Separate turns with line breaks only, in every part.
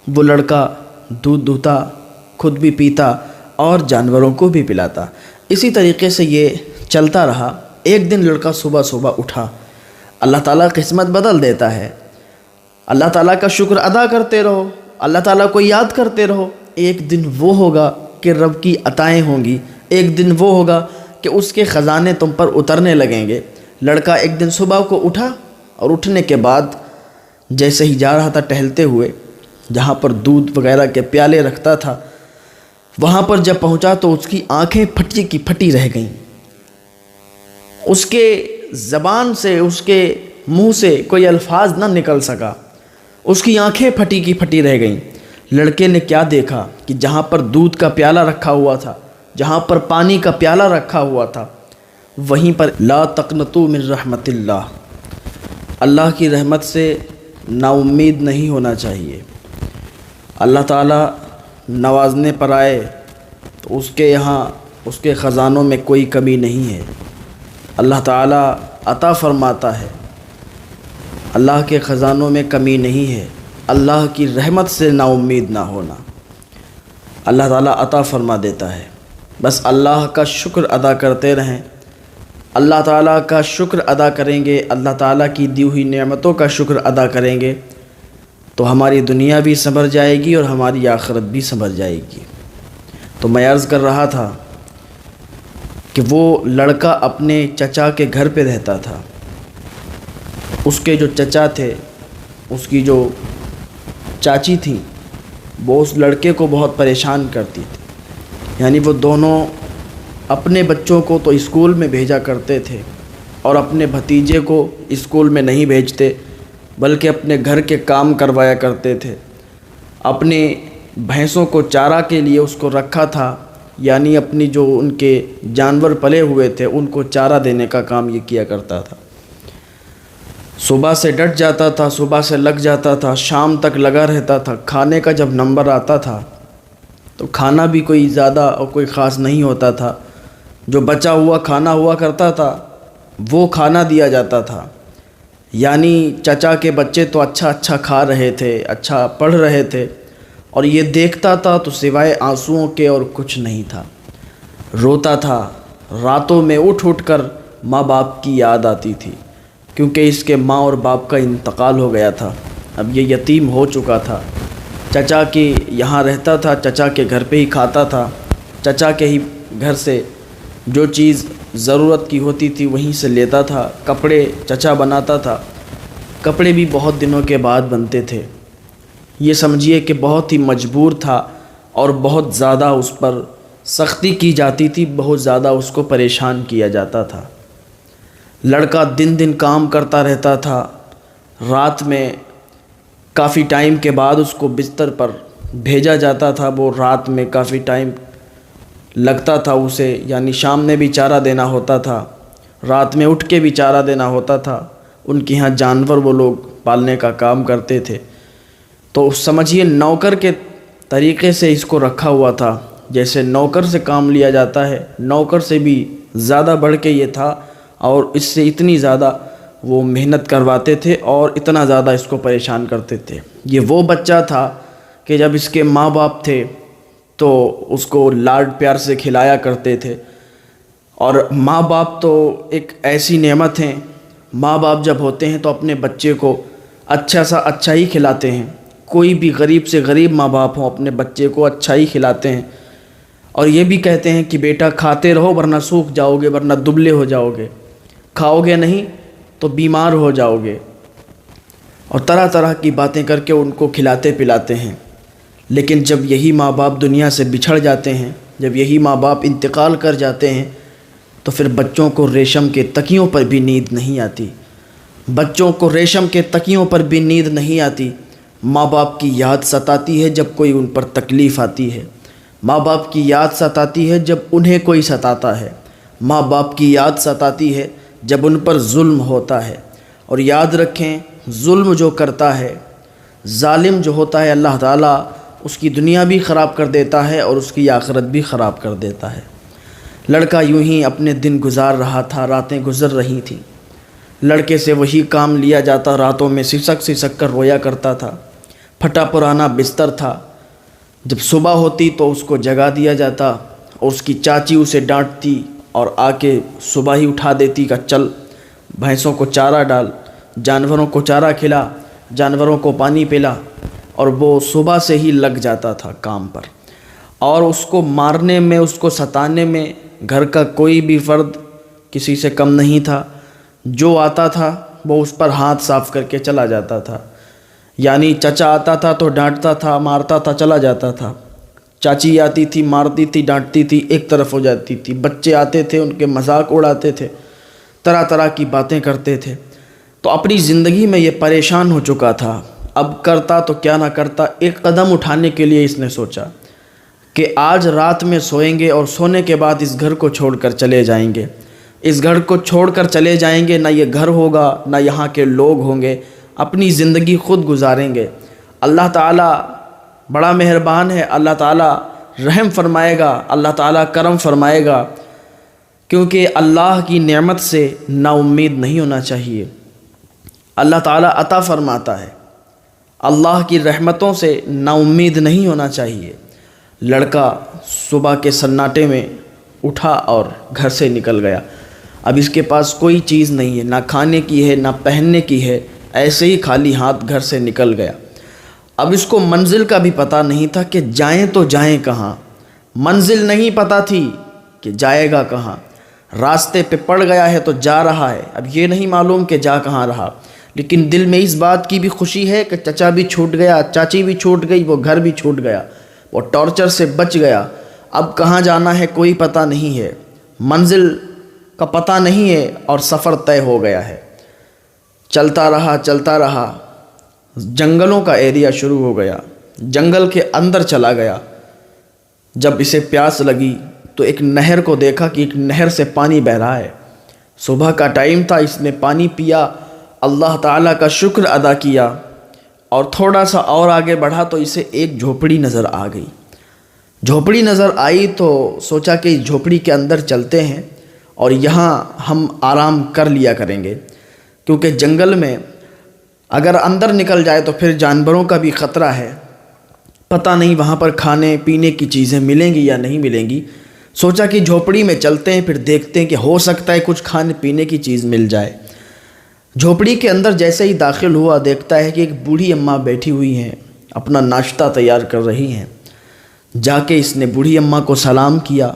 وہ لڑکا دودھ دھوتا، خود بھی پیتا اور جانوروں کو بھی پلاتا۔ اسی طریقے سے یہ چلتا رہا۔ ایک دن لڑکا صبح صبح اٹھا۔ اللہ تعالیٰ قسمت بدل دیتا ہے۔ اللہ تعالیٰ کا شکر ادا کرتے رہو، اللہ تعالیٰ کو یاد کرتے رہو۔ ایک دن وہ ہوگا کہ رب کی عطائیں ہوں گی، ایک دن وہ ہوگا کہ اس کے خزانے تم پر اترنے لگیں گے۔ لڑکا ایک دن صبح کو اٹھا اور اٹھنے کے بعد جیسے ہی جا رہا تھا ٹہلتے ہوئے، جہاں پر دودھ وغیرہ کے پیالے رکھتا تھا، وہاں پر جب پہنچا تو اس کی آنکھیں پھٹی کی پھٹی رہ گئیں۔ اس کے زبان سے، اس کے منہ سے کوئی الفاظ نہ نکل سکا، اس کی آنکھیں پھٹی کی پھٹی رہ گئیں۔ لڑکے نے کیا دیکھا کہ جہاں پر دودھ کا پیالہ رکھا ہوا تھا، جہاں پر پانی کا پیالہ رکھا ہوا تھا، وہیں پر لا تقنطوا من رحمت اللہ، اللہ کی رحمت سے نا امید نہیں ہونا چاہیے۔ اللہ تعالیٰ نوازنے پر آئے تو اس کے یہاں اس کے خزانوں میں کوئی کمی نہیں ہے۔ اللہ تعالیٰ عطا فرماتا ہے، اللہ کے خزانوں میں کمی نہیں ہے۔ اللہ کی رحمت سے نا امید نہ ہونا، اللہ تعالیٰ عطا فرما دیتا ہے۔ بس اللہ کا شکر ادا کرتے رہیں۔ اللہ تعالیٰ کا شکر ادا کریں گے، اللہ تعالیٰ کی دی ہوئی نعمتوں کا شکر ادا کریں گے تو ہماری دنیا بھی سنور جائے گی اور ہماری آخرت بھی سنور جائے گی۔ تو میں عرض کر رہا تھا کہ وہ لڑکا اپنے چچا کے گھر پہ رہتا تھا۔ اس کے جو چچا تھے، اس کی جو چاچی تھیں، وہ اس لڑکے کو بہت پریشان کرتی تھی۔ یعنی وہ دونوں اپنے بچوں کو تو اسکول میں بھیجا کرتے تھے اور اپنے بھتیجے کو اسکول میں نہیں بھیجتے، بلکہ اپنے گھر کے کام کروایا کرتے تھے۔ اپنے بھینسوں کو چارہ کے لیے اس کو رکھا تھا، یعنی اپنی جو ان کے جانور پلے ہوئے تھے ان کو چارہ دینے کا کام یہ کیا کرتا تھا۔ صبح سے ڈٹ جاتا تھا، صبح سے لگ جاتا تھا، شام تک لگا رہتا تھا۔ کھانے کا جب نمبر آتا تھا تو کھانا بھی کوئی زیادہ اور کوئی خاص نہیں ہوتا تھا، جو بچا ہوا کھانا ہوا کرتا تھا وہ کھانا دیا جاتا تھا۔ یعنی چچا کے بچے تو اچھا کھا رہے تھے، اچھا پڑھ رہے تھے، اور یہ دیکھتا تھا تو سوائے آنسوؤں کے اور کچھ نہیں تھا۔ روتا تھا، راتوں میں اٹھ کر ماں باپ کی یاد آتی تھی، کیونکہ اس کے ماں اور باپ کا انتقال ہو گیا تھا، اب یہ یتیم ہو چکا تھا۔ چچا کے یہاں رہتا تھا، چچا کے گھر پہ ہی کھاتا تھا، چچا کے ہی گھر سے جو چیز ضرورت کی ہوتی تھی وہیں سے لیتا تھا۔ کپڑے چچا بناتا تھا، کپڑے بھی بہت دنوں کے بعد بنتے تھے۔ یہ سمجھیے کہ بہت ہی مجبور تھا اور بہت زیادہ اس پر سختی کی جاتی تھی، بہت زیادہ اس کو پریشان کیا جاتا تھا۔ لڑکا دن دن کام کرتا رہتا تھا، رات میں کافی ٹائم کے بعد اس کو بستر پر بھیجا جاتا تھا۔ وہ رات میں کافی ٹائم لگتا تھا اسے، یعنی شام میں بھی چارہ دینا ہوتا تھا، رات میں اٹھ کے بھی چارہ دینا ہوتا تھا۔ ان کے ہاں جانور وہ لوگ پالنے کا کام کرتے تھے، تو سمجھیے نوکر کے طریقے سے اس کو رکھا ہوا تھا، جیسے نوکر سے کام لیا جاتا ہے، نوکر سے بھی زیادہ بڑھ کے یہ تھا، اور اس سے اتنی زیادہ وہ محنت کرواتے تھے اور اتنا زیادہ اس کو پریشان کرتے تھے۔ یہ وہ بچہ تھا کہ جب اس کے ماں باپ تھے تو اس کو لاڈ پیار سے کھلایا کرتے تھے، اور ماں باپ تو ایک ایسی نعمت ہیں، ماں باپ جب ہوتے ہیں تو اپنے بچے کو اچھا ہی کھلاتے ہیں۔ کوئی بھی غریب سے غریب ماں باپ ہوں اپنے بچے کو اچھا ہی کھلاتے ہیں، اور یہ بھی کہتے ہیں کہ بیٹا کھاتے رہو ورنہ سوکھ جاؤ گے، ورنہ دبلے ہو جاؤ گے، کھاؤ گے نہیں تو بیمار ہو جاؤ گے، اور طرح طرح کی باتیں کر کے ان کو کھلاتے پلاتے ہیں۔ لیکن جب یہی ماں باپ دنیا سے بچھڑ جاتے ہیں، جب یہی ماں باپ انتقال کر جاتے ہیں، تو پھر بچوں کو ریشم کے تکیوں پر بھی نیند نہیں آتی، بچوں کو ریشم کے تکیوں پر بھی نیند نہیں آتی۔ ماں باپ کی یاد ستاتی ہے جب کوئی ان پر تکلیف آتی ہے، ماں باپ کی یاد ستاتی ہے جب انہیں کوئی ستاتا ہے، ماں باپ کی یاد ستاتی ہے جب ان پر ظلم ہوتا ہے۔ اور یاد رکھیں، ظلم جو کرتا ہے، ظالم جو ہوتا ہے، اللہ تعالیٰ اس کی دنیا بھی خراب کر دیتا ہے اور اس کی آخرت بھی خراب کر دیتا ہے۔ لڑکا یوں ہی اپنے دن گزار رہا تھا، راتیں گزر رہی تھیں۔ لڑکے سے وہی کام لیا جاتا، راتوں میں سسک کر رویا کرتا تھا۔ پھٹا پرانا بستر تھا۔ جب صبح ہوتی تو اس کو جگا دیا جاتا اور اس کی چاچی اسے ڈانٹتی اور آ کے صبح ہی اٹھا دیتی کہ چل بھینسوں کو چارہ ڈال، جانوروں کو چارہ کھلا، جانوروں کو پانی پلا، اور وہ صبح سے ہی لگ جاتا تھا کام پر۔ اور اس کو مارنے میں، اس کو ستانے میں گھر کا کوئی بھی فرد کسی سے کم نہیں تھا۔ جو آتا تھا وہ اس پر ہاتھ صاف کر کے چلا جاتا تھا۔ یعنی چچا آتا تھا تو ڈانٹتا تھا، مارتا تھا، چلا جاتا تھا۔ چاچی آتی تھی، مارتی تھی، ڈانٹتی تھی، ایک طرف ہو جاتی تھی۔ بچے آتے تھے، ان کے مذاق اڑاتے تھے، طرح طرح کی باتیں کرتے تھے۔ تو اپنی زندگی میں یہ پریشان ہو چکا تھا۔ اب کرتا تو کیا نہ کرتا، ایک قدم اٹھانے کے لیے اس نے سوچا کہ آج رات میں سوئیں گے اور سونے کے بعد اس گھر کو چھوڑ کر چلے جائیں گے۔ اس گھر کو چھوڑ کر چلے جائیں گے، نہ یہ گھر ہوگا، نہ یہاں کے لوگ ہوں گے، اپنی زندگی خود گزاریں گے۔ اللہ تعالیٰ بڑا مہربان ہے، اللہ تعالیٰ رحم فرمائے گا، اللہ تعالیٰ کرم فرمائے گا، کیونکہ اللہ کی نعمت سے نا امید نہیں ہونا چاہیے۔ اللہ تعالیٰ عطا فرماتا ہے، اللہ کی رحمتوں سے نا امید نہیں ہونا چاہیے۔ لڑکا صبح کے سناٹے میں اٹھا اور گھر سے نکل گیا۔ اب اس کے پاس کوئی چیز نہیں ہے، نہ کھانے کی ہے، نہ پہننے کی ہے، ایسے ہی خالی ہاتھ گھر سے نکل گیا۔ اب اس کو منزل کا بھی پتہ نہیں تھا کہ جائیں تو جائیں کہاں، منزل نہیں پتہ تھی کہ جائے گا کہاں۔ راستے پہ پڑ گیا ہے تو جا رہا ہے، اب یہ نہیں معلوم کہ جا کہاں رہا، لیکن دل میں اس بات کی بھی خوشی ہے کہ چچا بھی چھوٹ گیا، چاچی بھی چھوٹ گئی، وہ گھر بھی چھوٹ گیا، وہ ٹارچر سے بچ گیا۔ اب کہاں جانا ہے کوئی پتہ نہیں ہے، منزل کا پتہ نہیں ہے، اور سفر طے ہو گیا ہے۔ چلتا رہا، جنگلوں کا ایریا شروع ہو گیا، جنگل کے اندر چلا گیا۔ جب اسے پیاس لگی تو ایک نہر کو دیکھا کہ ایک نہر سے پانی بہہ رہا ہے۔ صبح کا ٹائم تھا، اس نے پانی پیا، اللہ تعالیٰ کا شکر ادا کیا، اور تھوڑا سا اور آگے بڑھا تو اسے ایک جھوپڑی نظر آ گئی۔ جھوپڑی نظر آئی تو سوچا کہ اس جھوپڑی کے اندر چلتے ہیں اور یہاں ہم آرام کر لیا کریں گے، کیونکہ جنگل میں اگر اندر نکل جائے تو پھر جانوروں کا بھی خطرہ ہے، پتہ نہیں وہاں پر کھانے پینے کی چیزیں ملیں گی یا نہیں ملیں گی۔ سوچا کہ جھوپڑی میں چلتے ہیں، پھر دیکھتے ہیں کہ ہو سکتا ہے کچھ کھانے پینے کی چیز مل جائے۔ جھوپڑی کے اندر جیسے ہی داخل ہوا، دیکھتا ہے کہ ایک بوڑھی اماں بیٹھی ہوئی ہیں، اپنا ناشتہ تیار کر رہی ہیں۔ جا کے اس نے بوڑھی اماں کو سلام کیا۔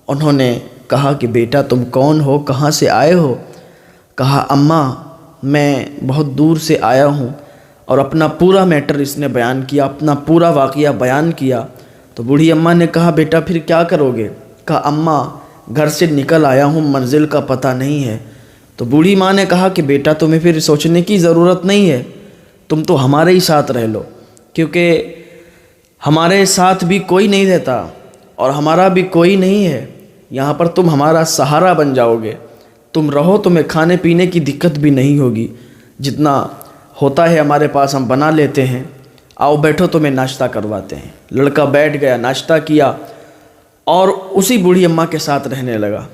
انہوں نے کہا کہ بیٹا تم کون ہو، کہاں سے آئے ہو؟ کہا اماں میں بہت دور سے آیا ہوں، اور اپنا پورا میٹر اس نے بیان کیا، اپنا پورا واقعہ بیان کیا۔ تو بوڑھی اماں نے کہا بیٹا پھر کیا کرو گے؟ کہا اماں گھر سے نکل آیا ہوں، منزل کا پتہ نہیں ہے۔ تو بوڑھی ماں نے کہا کہ بیٹا تمہیں پھر سوچنے کی ضرورت نہیں ہے، تم تو ہمارے ہی ساتھ رہ لو، کیونکہ ہمارے ساتھ بھی کوئی نہیں رہتا اور ہمارا بھی کوئی نہیں ہے، یہاں پر تم ہمارا سہارا بن جاؤ گے، تم رہو، تمہیں کھانے پینے کی دقت بھی نہیں ہوگی، جتنا ہوتا ہے ہمارے پاس ہم بنا لیتے ہیں، آؤ بیٹھو تمہیں ناشتہ کرواتے ہیں۔ لڑکا بیٹھ گیا، ناشتہ کیا اور اسی بوڑھی اماں کے ساتھ رہنے لگا۔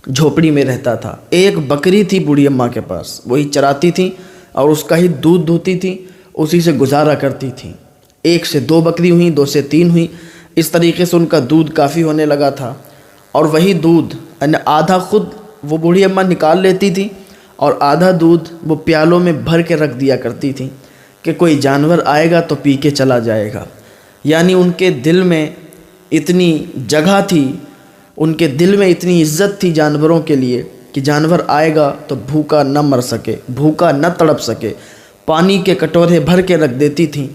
جھوپڑی میں رہتا تھا۔ ایک بکری تھی بوڑھی اماں کے پاس، وہی چراتی تھی اور اس کا ہی دودھ دھوتی تھی، اسی سے گزارا کرتی تھی۔ 1 سے 2 بکری ہوئیں، 2 سے 3 ہوئیں، اس طریقے سے ان کا دودھ کافی ہونے لگا تھا، اور وہی دودھ آدھا خود وہ بوڑھی اماں نکال لیتی تھی اور آدھا دودھ وہ پیالوں میں بھر کے رکھ دیا کرتی تھی کہ کوئی جانور آئے گا تو پی کے چلا جائے گا۔ یعنی ان کے دل میں اتنی جگہ تھی، ان کے دل میں اتنی عزت تھی جانوروں کے لیے کہ جانور آئے گا تو بھوکا نہ مر سکے، بھوکا نہ تڑپ سکے۔ پانی کے کٹورے بھر کے رکھ دیتی تھیں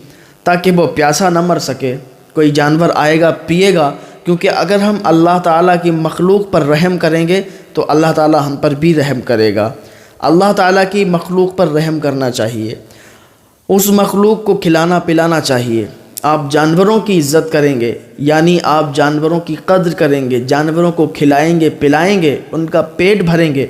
تاکہ وہ پیاسا نہ مر سکے۔ کوئی جانور آئے گا پیے گا، کیونکہ اگر ہم اللہ تعالیٰ کی مخلوق پر رحم کریں گے تو اللہ تعالیٰ ہم پر بھی رحم کرے گا۔ اللہ تعالیٰ کی مخلوق پر رحم کرنا چاہیے، اس مخلوق کو کھلانا پلانا چاہیے۔ آپ جانوروں کی عزت کریں گے، یعنی آپ جانوروں کی قدر کریں گے، جانوروں کو کھلائیں گے پلائیں گے، ان کا پیٹ بھریں گے،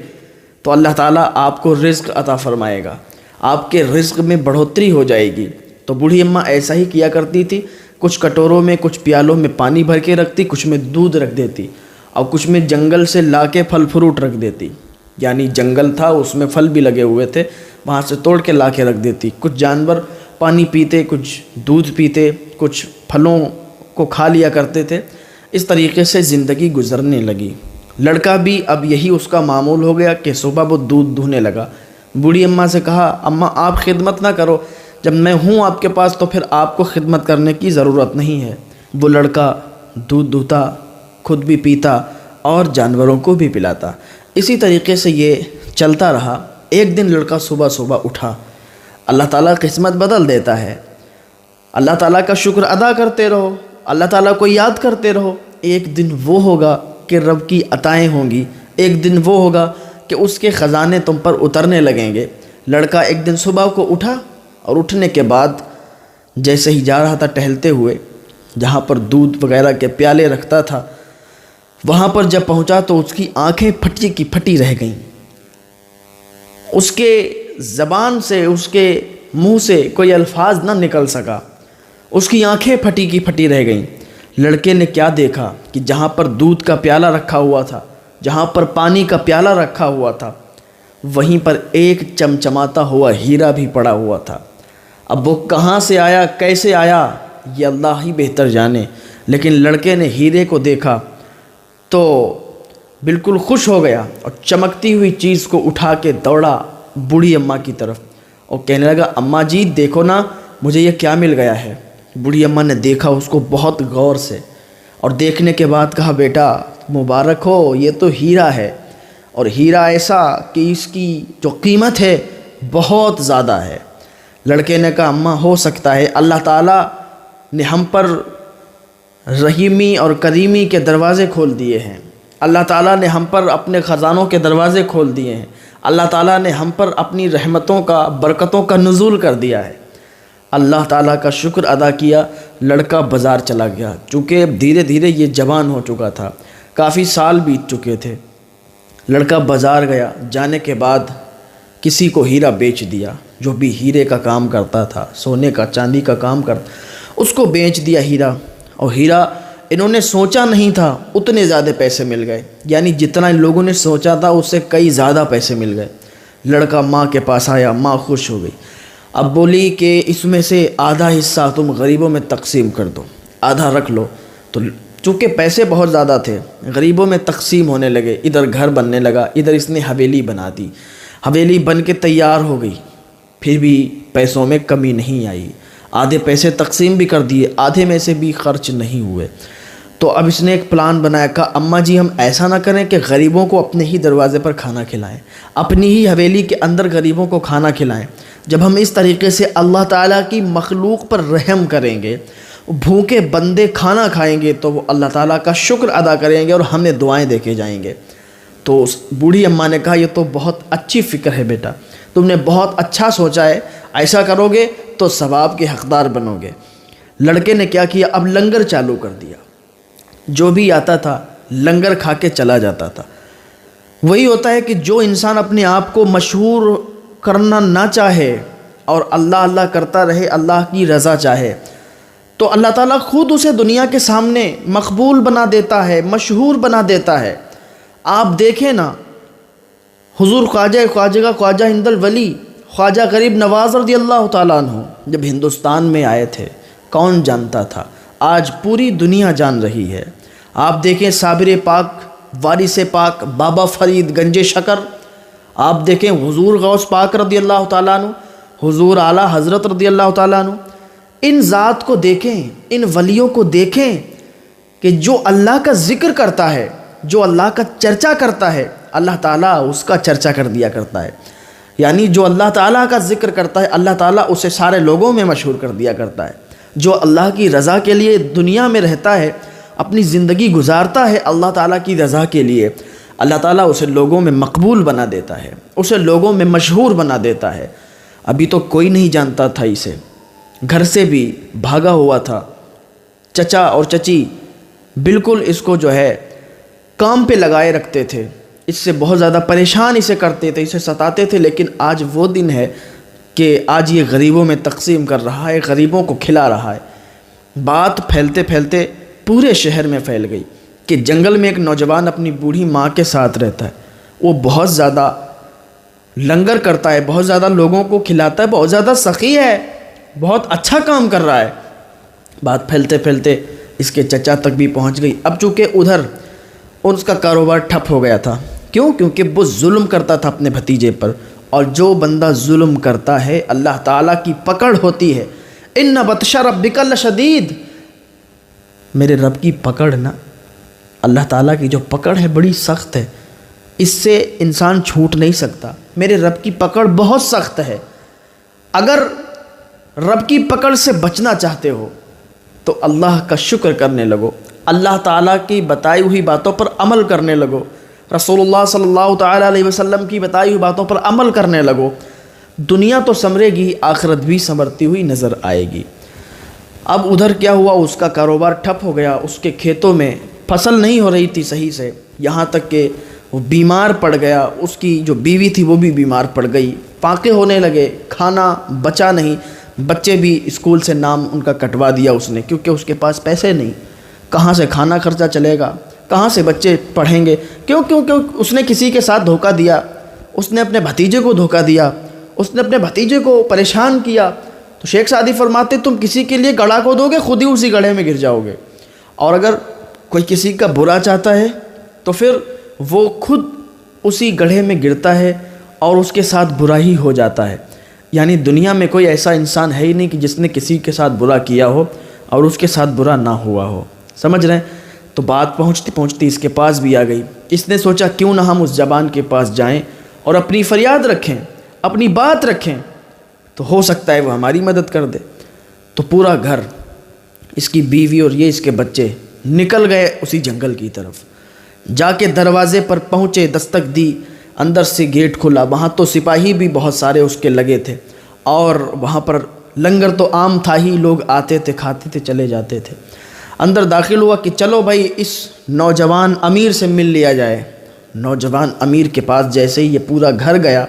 تو اللہ تعالیٰ آپ کو رزق عطا فرمائے گا، آپ کے رزق میں بڑھوتری ہو جائے گی۔ تو بوڑھی اماں ایسا ہی کیا کرتی تھی، کچھ کٹوروں میں کچھ پیالوں میں پانی بھر کے رکھتی، کچھ میں دودھ رکھ دیتی، اور کچھ میں جنگل سے لا کے پھل فروٹ رکھ دیتی۔ یعنی جنگل تھا، اس میں پھل بھی لگے ہوئے تھے، وہاں سے توڑ کے لا کے رکھ دیتی۔ کچھ جانور پانی پیتے، کچھ دودھ پیتے، کچھ پھلوں کو کھا لیا کرتے تھے۔ اس طریقے سے زندگی گزرنے لگی۔ لڑکا بھی اب یہی اس کا معمول ہو گیا کہ صبح وہ دودھ دھونے لگا۔ بوڑھی اماں سے کہا، اماں آپ خدمت نہ کرو، جب میں ہوں آپ کے پاس تو پھر آپ کو خدمت کرنے کی ضرورت نہیں ہے۔ وہ لڑکا دودھ دھوتا، خود بھی پیتا اور جانوروں کو بھی پلاتا۔ اسی طریقے سے یہ چلتا رہا۔ ایک دن لڑکا صبح صبح اٹھا۔ اللہ تعالیٰ قسمت بدل دیتا ہے۔ اللہ تعالیٰ کا شکر ادا کرتے رہو، اللہ تعالیٰ کو یاد کرتے رہو۔ ایک دن وہ ہوگا کہ رب کی عطائیں ہوں گی، ایک دن وہ ہوگا کہ اس کے خزانے تم پر اترنے لگیں گے۔ لڑکا ایک دن صبح کو اٹھا اور اٹھنے کے بعد جیسے ہی جا رہا تھا ٹہلتے ہوئے، جہاں پر دودھ وغیرہ کے پیالے رکھتا تھا، وہاں پر جب پہنچا تو اس کی آنکھیں پھٹی کی پھٹی رہ گئیں۔ اس کے زبان سے، اس کے منہ سے کوئی الفاظ نہ نکل سکا، اس کی آنکھیں پھٹی کی پھٹی رہ گئیں۔ لڑکے نے کیا دیکھا کہ جہاں پر دودھ کا پیالہ رکھا ہوا تھا، جہاں پر پانی کا پیالہ رکھا ہوا تھا، وہیں پر ایک چمچماتا ہوا ہیرا بھی پڑا ہوا تھا۔ اب وہ کہاں سے آیا، کیسے آیا، یہ اللہ ہی بہتر جانے، لیکن لڑکے نے ہیرے کو دیکھا تو بالکل خوش ہو گیا اور چمکتی ہوئی چیز کو اٹھا کے دوڑا بوڑھی اماں کی طرف اور کہنے لگا، اماں جی دیکھو نا مجھے یہ کیا مل گیا ہے۔ بوڑھی اماں نے دیکھا اس کو بہت غور سے، اور دیکھنے کے بعد کہا، بیٹا مبارک ہو، یہ تو ہیرا ہے، اور ہیرا ایسا کہ اس کی جو قیمت ہے بہت زیادہ ہے۔ لڑکے نے کہا، اماں ہو سکتا ہے اللہ تعالیٰ نے ہم پر رحیمی اور کریمی کے دروازے کھول دیے ہیں، اللہ تعالیٰ نے ہم پر اپنے خزانوں کے دروازے کھول دیے ہیں، اللہ تعالیٰ نے ہم پر اپنی رحمتوں کا، برکتوں کا نزول کر دیا ہے۔ اللہ تعالیٰ کا شکر ادا کیا۔ لڑکا بازار چلا گیا، چونکہ دھیرے دھیرے یہ جوان ہو چکا تھا، کافی سال بیت چکے تھے۔ لڑکا بازار گیا، جانے کے بعد کسی کو ہیرا بیچ دیا، جو بھی ہیرے کا کام کرتا تھا، سونے کا چاندی کا کام کرتا، اس کو بیچ دیا ہیرا۔ اور ہیرا انہوں نے سوچا نہیں تھا اتنے زیادہ پیسے مل گئے، یعنی جتنا ان لوگوں نے سوچا تھا اس سے کئی زیادہ پیسے مل گئے۔ لڑکا ماں کے پاس آیا، ماں خوش ہو گئی، اب بولی کہ اس میں سے آدھا حصہ تم غریبوں میں تقسیم کر دو، آدھا رکھ لو۔ تو چونکہ پیسے بہت زیادہ تھے، غریبوں میں تقسیم ہونے لگے، ادھر گھر بننے لگا، ادھر اس نے حویلی بنا دی، حویلی بن کے تیار ہو گئی، پھر بھی پیسوں میں کمی نہیں آئی، آدھے پیسے تقسیم بھی کر دیے، آدھے میں سے بھی خرچ نہیں ہوئے۔ تو اب اس نے ایک پلان بنایا، کہا اماں جی ہم ایسا نہ کریں کہ غریبوں کو اپنے ہی دروازے پر کھانا کھلائیں، اپنی ہی حویلی کے اندر غریبوں کو کھانا کھلائیں۔ جب ہم اس طریقے سے اللہ تعالیٰ کی مخلوق پر رحم کریں گے، بھوکے بندے کھانا کھائیں گے تو وہ اللہ تعالیٰ کا شکر ادا کریں گے اور ہمیں دعائیں دے کے جائیں گے۔ تو اس بوڑھی اماں نے کہا، یہ تو بہت اچھی فکر ہے بیٹا، تم نے بہت اچھا سوچا ہے، ایسا کرو گے تو ثواب کے حقدار بنو گے۔ لڑکے نے کیا کیا، اب لنگر چالو کر دیا، جو بھی آتا تھا لنگر کھا کے چلا جاتا تھا۔ وہی ہوتا ہے کہ جو انسان اپنے آپ کو مشہور کرنا نہ چاہے اور اللہ اللہ کرتا رہے، اللہ کی رضا چاہے، تو اللہ تعالیٰ خود اسے دنیا کے سامنے مقبول بنا دیتا ہے، مشہور بنا دیتا ہے۔ آپ دیکھیں نا، حضور خواجہ ہند الولی خواجہ غریب نواز رضی اللہ تعالیٰ عنہ جب ہندوستان میں آئے تھے، کون جانتا تھا؟ آج پوری دنیا جان رہی ہے۔ آپ دیکھیں صابر پاک، وارث پاک، بابا فرید گنج شکر، آپ دیکھیں حضور غوث پاک رضی اللہ تعالیٰ عنہ، حضور اعلیٰ حضرت رضی اللہ تعالیٰ عنہ، ان ذات کو دیکھیں، ان ولیوں کو دیکھیں کہ جو اللہ کا ذکر کرتا ہے، جو اللہ کا چرچا کرتا ہے، اللہ تعالیٰ اس کا چرچا کر دیا کرتا ہے۔ یعنی جو اللہ تعالیٰ کا ذکر کرتا ہے، اللہ تعالیٰ اسے سارے لوگوں میں مشہور کر دیا کرتا ہے۔ جو اللہ کی رضا کے لیے دنیا میں رہتا ہے، اپنی زندگی گزارتا ہے اللہ تعالیٰ کی رضا کے لیے، اللہ تعالیٰ اسے لوگوں میں مقبول بنا دیتا ہے، اسے لوگوں میں مشہور بنا دیتا ہے۔ ابھی تو کوئی نہیں جانتا تھا اسے، گھر سے بھی بھاگا ہوا تھا، چچا اور چچی بالکل اس کو جو ہے کام پہ لگائے رکھتے تھے، اس سے بہت زیادہ پریشان اسے کرتے تھے، اسے ستاتے تھے، لیکن آج وہ دن ہے کہ آج یہ غریبوں میں تقسیم کر رہا ہے، غریبوں کو کھلا رہا ہے۔ بات پھیلتے پھیلتے پورے شہر میں پھیل گئی کہ جنگل میں ایک نوجوان اپنی بوڑھی ماں کے ساتھ رہتا ہے، وہ بہت زیادہ لنگر کرتا ہے، بہت زیادہ لوگوں کو کھلاتا ہے، بہت زیادہ سخی ہے، بہت اچھا کام کر رہا ہے۔ بات پھیلتے پھیلتے اس کے چچا تک بھی پہنچ گئی۔ اب چونکہ ادھر اس کا کاروبار ٹھپ ہو گیا تھا، کیونکہ وہ ظلم کرتا تھا اپنے بھتیجے پر، اور جو بندہ ظلم کرتا ہے اللہ تعالیٰ کی پکڑ ہوتی ہے۔ ان بطش ربک لشدید، میرے رب کی پکڑ نا، اللہ تعالیٰ کی جو پکڑ ہے بڑی سخت ہے، اس سے انسان چھوٹ نہیں سکتا۔ میرے رب کی پکڑ بہت سخت ہے۔ اگر رب کی پکڑ سے بچنا چاہتے ہو تو اللہ کا شکر کرنے لگو، اللہ تعالیٰ کی بتائی ہوئی باتوں پر عمل کرنے لگو، رسول اللہ صلی اللہ تعالیٰ علیہ وسلم کی بتائی ہوئی باتوں پر عمل کرنے لگو۔ دنیا تو سنورے گی، آخرت بھی سنورتی ہوئی نظر آئے گی۔ اب ادھر کیا ہوا، اس کا کاروبار ٹھپ ہو گیا، اس کے کھیتوں میں فصل نہیں ہو رہی تھی صحیح سے، یہاں تک کہ وہ بیمار پڑ گیا، اس کی جو بیوی تھی وہ بھی بیمار پڑ گئی، پاکے ہونے لگے، کھانا بچا نہیں، بچے بھی اسکول سے نام ان کا کٹوا دیا اس نے، کیونکہ اس کے پاس پیسے نہیں، کہاں سے کھانا خرچہ چلے گا، کہاں سے بچے پڑھیں گے، کیوں اس نے کسی کے ساتھ دھوکہ دیا، اس نے اپنے بھتیجے کو دھوکہ دیا، اس نے اپنے بھتیجے کو پریشان کیا۔ تو شیخ سعدی فرماتے تم کسی کے لیے گڑھا کو دو گے، خود ہی اسی گڑھے میں گر جاؤ گے، اور اگر کوئی کسی کا برا چاہتا ہے تو پھر وہ خود اسی گڑھے میں گرتا ہے اور اس کے ساتھ برا ہی ہو جاتا ہے۔ یعنی دنیا میں کوئی ایسا انسان ہے ہی نہیں کہ جس نے کسی کے ساتھ برا کیا ہو اور اس کے ساتھ برا نہ ہوا ہو، سمجھ رہے ہیں؟ تو بات پہنچتی پہنچتی اس کے پاس بھی آ گئی۔ اس نے سوچا کیوں نہ ہم اس زبان کے پاس جائیں اور اپنی فریاد رکھیں، اپنی بات رکھیں، تو ہو سکتا ہے وہ ہماری مدد کر دے۔ تو پورا گھر، اس کی بیوی اور یہ اس کے بچے نکل گئے اسی جنگل کی طرف، جا کے دروازے پر پہنچے، دستک دی، اندر سے گیٹ کھلا، وہاں تو سپاہی بھی بہت سارے اس کے لگے تھے، اور وہاں پر لنگر تو عام تھا ہی، لوگ آتے تھے، کھاتے تھے، چلے جاتے تھے۔ اندر داخل ہوا کہ چلو بھائی اس نوجوان امیر سے مل لیا جائے۔ نوجوان امیر کے پاس جیسے ہی یہ پورا گھر گیا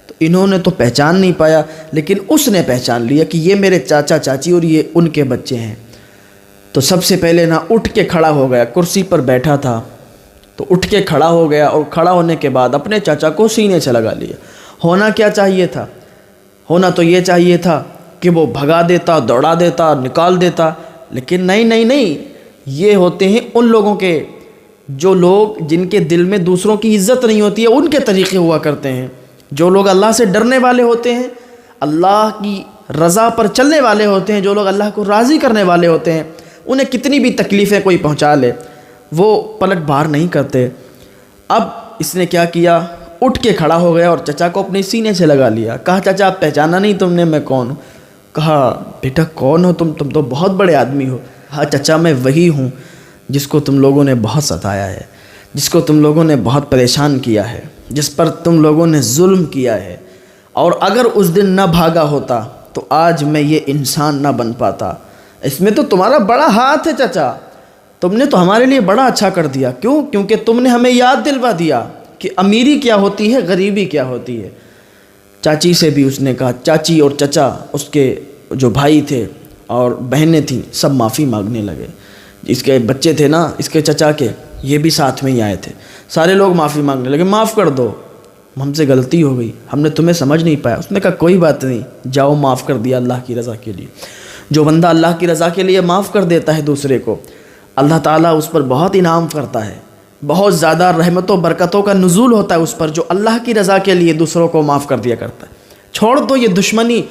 تو انہوں نے تو پہچان نہیں پایا، لیکن اس نے پہچان لیا کہ یہ میرے چاچا چاچی اور یہ ان کے بچے ہیں۔ تو سب سے پہلے نا اٹھ کے کھڑا ہو گیا، کرسی پر بیٹھا تھا تو اٹھ کے کھڑا ہو گیا، اور کھڑا ہونے کے بعد اپنے چاچا کو سینے سے لگا لیا۔ ہونا کیا چاہیے تھا؟ ہونا تو یہ چاہیے تھا کہ وہ بھگا دیتا، دوڑا دیتا، نکال دیتا، لیکن نہیں، یہ ہوتے ہیں ان لوگوں کے جو لوگ جن کے دل میں دوسروں کی عزت نہیں ہوتی ہے، ان کے طریقے ہوا کرتے ہیں۔ جو لوگ اللہ سے ڈرنے والے ہوتے ہیں، اللہ کی رضا پر چلنے والے ہوتے ہیں، جو لوگ اللہ کو راضی کرنے والے ہوتے ہیں، انہیں کتنی بھی تکلیفیں کوئی پہنچا لے وہ پلٹ بھار نہیں کرتے۔ اب اس نے کیا کیا، اٹھ کے کھڑا ہو گیا اور چچا کو اپنے سینے سے لگا لیا۔ کہا چچا آپ پہچانا نہیں تم نے میں کون ہوں؟ کہا بیٹا کون ہو تم تو بہت بڑے آدمی ہو۔ ہاں چچا میں وہی ہوں جس کو تم لوگوں نے بہت ستایا ہے، جس کو تم لوگوں نے بہت پریشان کیا ہے، جس پر تم لوگوں نے ظلم کیا ہے، اور اگر اس دن نہ بھاگا ہوتا تو آج میں یہ انسان نہ بن پاتا۔ اس میں تو تمہارا بڑا ہاتھ ہے چچا، تم نے تو ہمارے لیے بڑا اچھا کر دیا۔ کیونکہ تم نے ہمیں یاد دلوا دیا کہ امیری کیا ہوتی ہے، غریبی کیا ہوتی ہے۔ چاچی سے بھی اس نے کہا، چاچی اور چچا اس کے جو بھائی تھے اور بہنیں تھیں سب معافی مانگنے لگے۔ اس کے بچے تھے نا اس کے چچا کے، یہ بھی ساتھ میں ہی آئے تھے، سارے لوگ معافی مانگنے لگے، معاف کر دو، ہم سے غلطی ہو گئی، ہم نے تمہیں سمجھ نہیں پایا۔ اس نے کہا کوئی بات نہیں، جاؤ معاف کر دیا اللہ کی رضا کے لیے۔ جو بندہ اللہ کی رضا کے لیے معاف کر دیتا ہے دوسرے کو، اللہ تعالیٰ اس پر بہت انعام کرتا ہے، بہت زیادہ رحمتوں برکتوں کا نزول ہوتا ہے اس پر، جو اللہ کی رضا کے لیے دوسروں کو معاف کر دیا کرتا ہے۔ چھوڑ دو یہ دشمنی،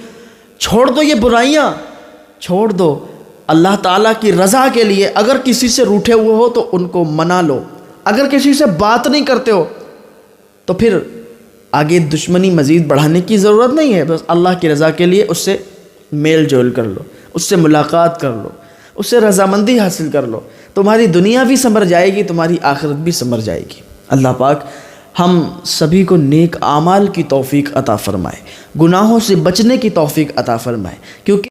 چھوڑ دو یہ برائیاں، چھوڑ دو اللہ تعالیٰ کی رضا کے لیے۔ اگر کسی سے روٹھے ہوئے ہو تو ان کو منا لو، اگر کسی سے بات نہیں کرتے ہو تو پھر آگے دشمنی مزید بڑھانے کی ضرورت نہیں ہے، بس اللہ کی رضا کے لیے اس سے میل جول کر لو، اس سے ملاقات کر لو، اس سے رضامندی حاصل کر لو، تمہاری دنیا بھی سنور جائے گی، تمہاری آخرت بھی سنور جائے گی۔ اللہ پاک ہم سبھی کو نیک اعمال کی توفیق عطا فرمائے، گناہوں سے بچنے کی توفیق عطا فرمائے، کیونکہ